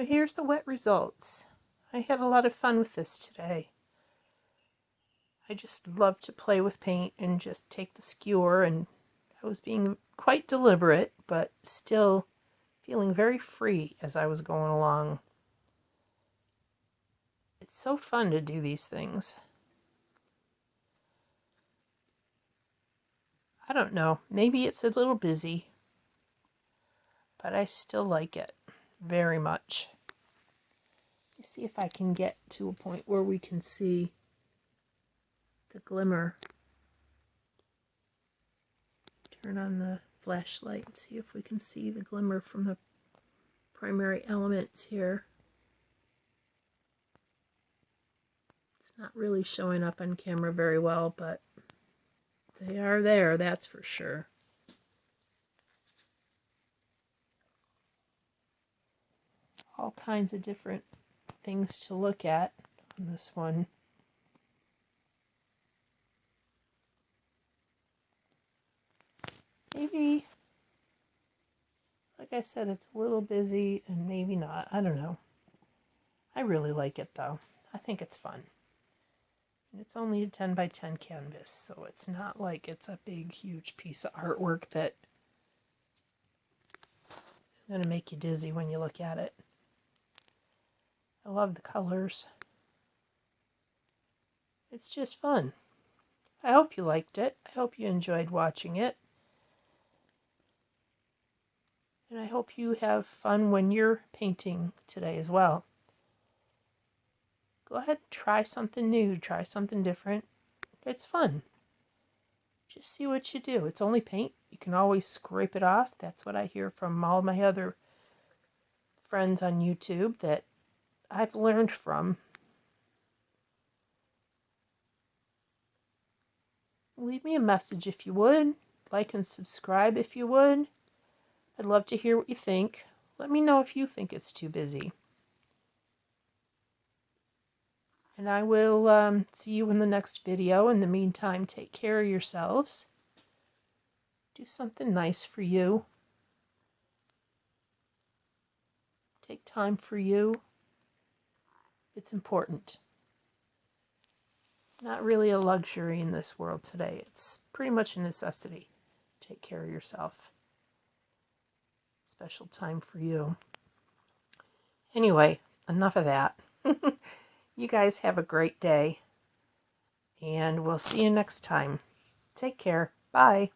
So here's the wet results. I had a lot of fun with this today. I just love to play with paint and just take the skewer, and I was being quite deliberate, but still feeling very free as I was going along. It's so fun to do these things. I don't know, maybe it's a little busy, but I still like it very much. Let me see if I can get to a point where we can see the glimmer. Turn on the flashlight and see if we can see the glimmer from the primary elements here. It's not really showing up on camera very well, but they are there, that's for sure. All kinds of different things to look at on this one. Maybe, like I said, it's a little busy and maybe not. I don't know. I really like it though. I think it's fun. And it's only a 10 by 10 canvas, so it's not like it's a big, huge piece of artwork that is going to make you dizzy when you look at it. I love the colors. It's just fun. I hope you liked it. I hope you enjoyed watching it. And I hope you have fun when you're painting today as well. Go ahead and try something new, try something different. It's fun. Just see what you do. It's only paint. You can always scrape it off. That's what I hear from all my other friends on YouTube that I've learned from. Leave me a message if you would. Like and subscribe if you would. I'd love to hear what you think. Let me know if you think it's too busy. And I will see you in the next video. In the meantime, take care of yourselves. Do something nice for you. Take time for you. It's important. It's not really a luxury in this world today. It's pretty much a necessity. Take care of yourself. Special time for you. Anyway, enough of that. You guys have a great day, and we'll see you next time. Take care. Bye.